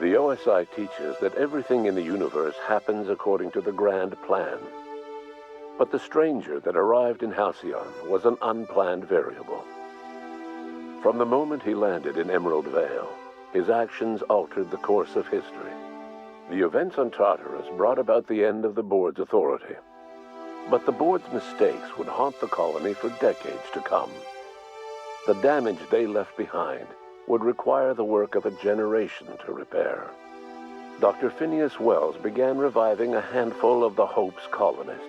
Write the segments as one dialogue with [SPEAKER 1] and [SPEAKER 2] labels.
[SPEAKER 1] The OSI teaches that everything in the universe happens according to the grand plan. But the stranger that arrived in Halcyon was an unplanned variable. From the moment he landed in Emerald Vale, his actions altered the course of history. The events on Tartarus brought about the end of the board's authority. But the board's mistakes would haunt the colony for decades to come. The damage they left behind would require the work of a generation to repair. Dr. Phineas Wells began reviving a handful of the Hope's colonists,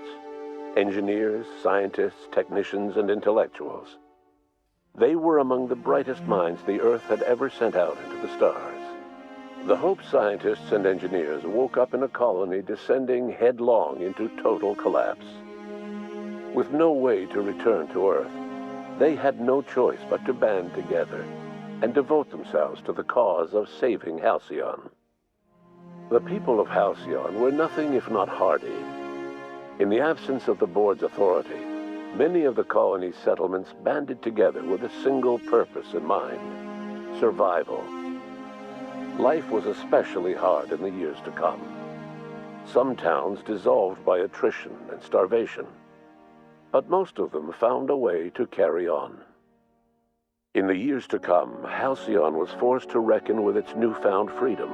[SPEAKER 1] engineers, scientists, technicians, and intellectuals. They were among the brightest minds the Earth had ever sent out into the stars. The Hope scientists and engineers woke up in a colony descending headlong into total collapse. With no way to return to Earth, they had no choice but to band together and devote themselves to the cause of saving Halcyon. The people of Halcyon were nothing if not hardy. In the absence of the board's authority, many of the colony's settlements banded together with a single purpose in mind: survival. Life was especially hard in the years to come. Some towns dissolved by attrition and starvation, but most of them found a way to carry on. In the years to come, Halcyon was forced to reckon with its newfound freedom.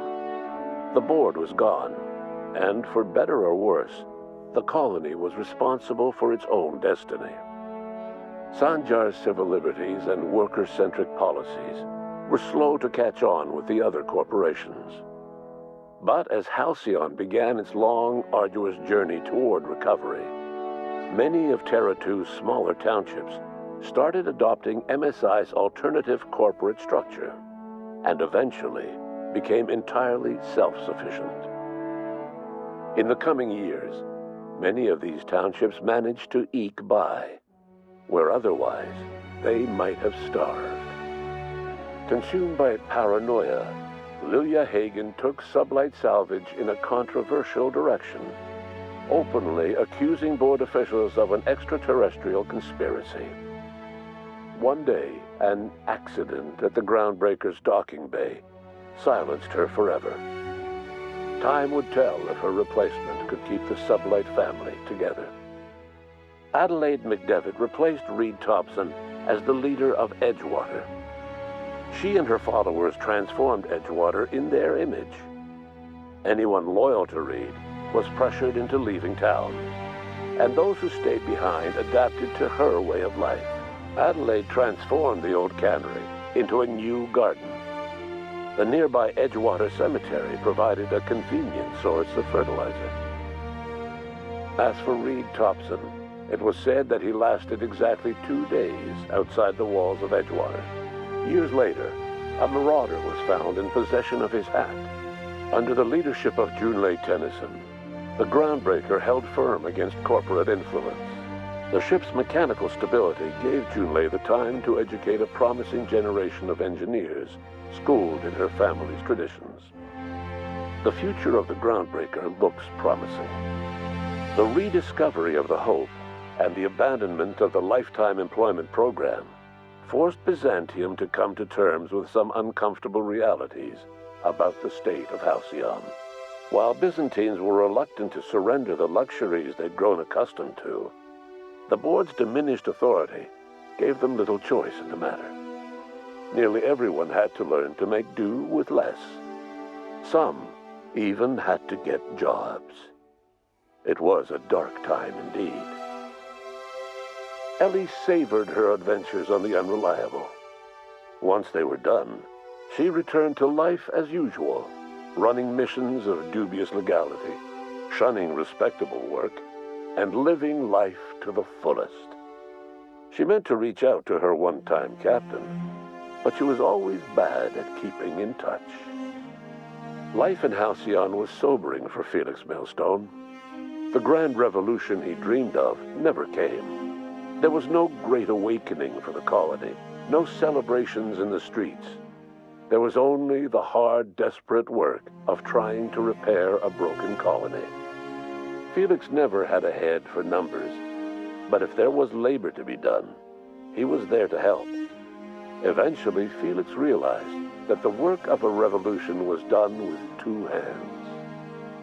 [SPEAKER 1] The board was gone, and for better or worse, the colony was responsible for its own destiny. Sanjar's civil liberties and worker-centric policies were slow to catch on with the other corporations. But as Halcyon began its long, arduous journey toward recovery, many of Terra 2's smaller townships started adopting MSI's alternative corporate structure, and eventually became entirely self-sufficient. In the coming years, many of these townships managed to eke by, where otherwise they might have starved. Consumed by paranoia, Lilia Hagen took Sublight Salvage in a controversial direction, openly accusing board officials of an extraterrestrial conspiracy. One day, an accident at the Groundbreaker's docking bay silenced her forever. Time would tell if her replacement could keep the Sublight family together. Adelaide McDevitt replaced Reed Thompson as the leader of Edgewater. She and her followers transformed Edgewater in their image. Anyone loyal to Reed was pressured into leaving town, and those who stayed behind adapted to her way of life. Adelaide transformed the old cannery into a new garden. The nearby Edgewater Cemetery provided a convenient source of fertilizer. As for Reed Thompson, it was said that he lasted exactly 2 days outside the walls of Edgewater. Years later, a marauder was found in possession of his hat. Under the leadership of Junlei Tennyson, the Groundbreaker held firm against corporate influence. The ship's mechanical stability gave Junlei the time to educate a promising generation of engineers schooled in her family's traditions. The future of the Groundbreaker looks promising. The rediscovery of the Hope and the abandonment of the lifetime employment program forced Byzantium to come to terms with some uncomfortable realities about the state of Halcyon. While Byzantines were reluctant to surrender the luxuries they'd grown accustomed to, the board's diminished authority gave them little choice in the matter. Nearly everyone had to learn to make do with less. Some even had to get jobs. It was a dark time indeed. Ellie savored her adventures on the Unreliable. Once they were done, she returned to life as usual, running missions of dubious legality, shunning respectable work, and living life to the fullest. She meant to reach out to her one-time captain, but she was always bad at keeping in touch. Life in Halcyon was sobering for Felix Millstone. The grand revolution he dreamed of never came. There was no great awakening for the colony, no celebrations in the streets. There was only the hard, desperate work of trying to repair a broken colony. Felix never had a head for numbers, but if there was labor to be done, he was there to help. Eventually, Felix realized that the work of a revolution was done with two hands.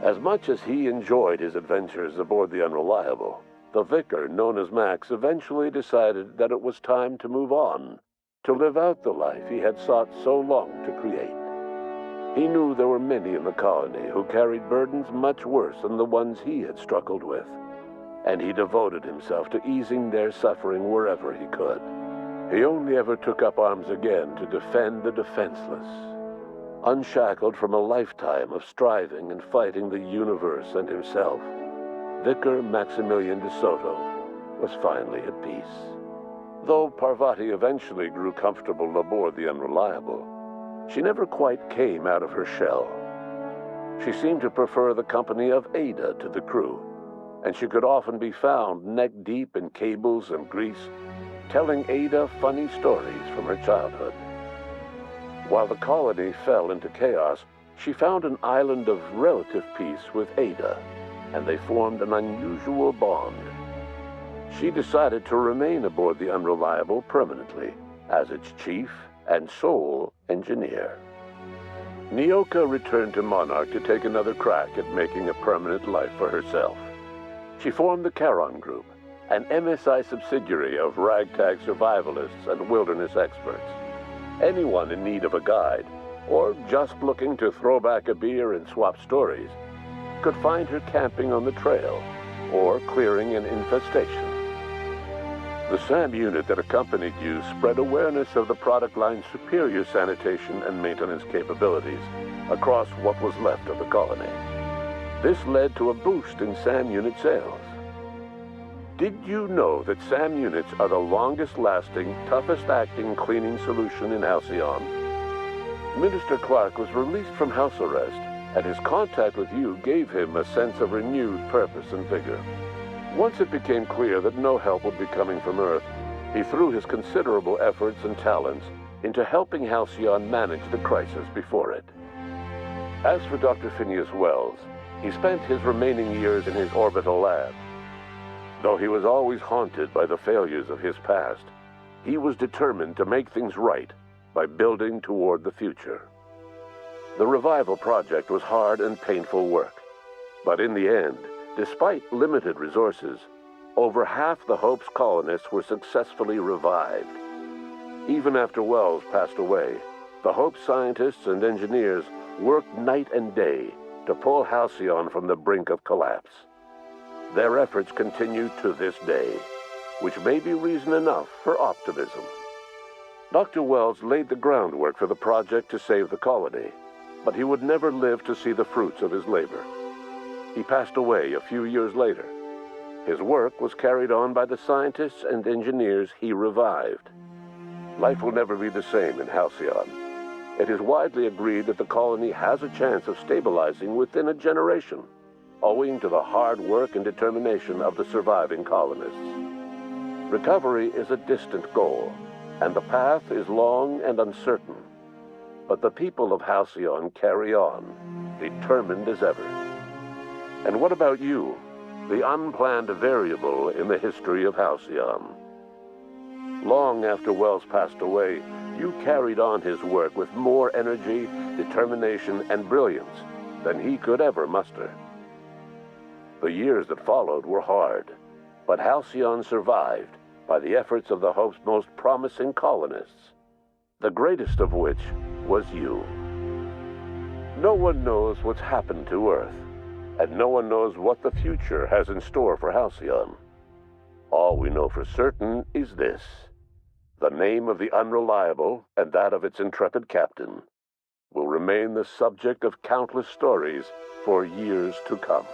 [SPEAKER 1] As much as he enjoyed his adventures aboard the Unreliable, the vicar, known as Max, eventually decided that it was time to move on, to live out the life he had sought so long to create. He knew there were many in the colony who carried burdens much worse than the ones he had struggled with, and he devoted himself to easing their suffering wherever he could. He only ever took up arms again to defend the defenseless. Unshackled from a lifetime of striving and fighting the universe and himself, Vicar Maximilian de Soto was finally at peace. Though Parvati eventually grew comfortable aboard the Unreliable, she never quite came out of her shell. She seemed to prefer the company of Ada to the crew, and she could often be found neck-deep in cables and grease, telling Ada funny stories from her childhood. While the colony fell into chaos, she found an island of relative peace with Ada, and they formed an unusual bond. She decided to remain aboard the Unreliable permanently as its chief and sole engineer. Nyoka returned to Monarch to take another crack at making a permanent life for herself. She formed the Charon Group, an MSI subsidiary of ragtag survivalists and wilderness experts. Anyone in need of a guide, or just looking to throw back a beer and swap stories, could find her camping on the trail or clearing an infestation. The SAM unit that accompanied you spread awareness of the product line's superior sanitation and maintenance capabilities across what was left of the colony. This led to a boost in SAM unit sales. Did you know that SAM units are the longest-lasting, toughest-acting cleaning solution in Halcyon? Minister Clark was released from house arrest, and his contact with you gave him a sense of renewed purpose and vigor. Once it became clear that no help would be coming from Earth, he threw his considerable efforts and talents into helping Halcyon manage the crisis before it. As for Dr. Phineas Wells, he spent his remaining years in his orbital lab. Though he was always haunted by the failures of his past, he was determined to make things right by building toward the future. The revival project was hard and painful work, but in the end, despite limited resources, over half the Hope's colonists were successfully revived. Even after Wells passed away, the Hope scientists and engineers worked night and day to pull Halcyon from the brink of collapse. Their efforts continue to this day, which may be reason enough for optimism. Dr. Wells laid the groundwork for the project to save the colony, but he would never live to see the fruits of his labor. He passed away a few years later. His work was carried on by the scientists and engineers he revived. Life will never be the same in Halcyon. It is widely agreed that the colony has a chance of stabilizing within a generation, owing to the hard work and determination of the surviving colonists. Recovery is a distant goal, and the path is long and uncertain. But the people of Halcyon carry on, determined as ever. And what about you, the unplanned variable in the history of Halcyon? Long after Wells passed away, you carried on his work with more energy, determination, and brilliance than he could ever muster. The years that followed were hard, but Halcyon survived by the efforts of the Hope's most promising colonists, the greatest of which was you. No one knows what's happened to Earth, and no one knows what the future has in store for Halcyon. All we know for certain is this: the name of the Unreliable and that of its intrepid captain will remain the subject of countless stories for years to come.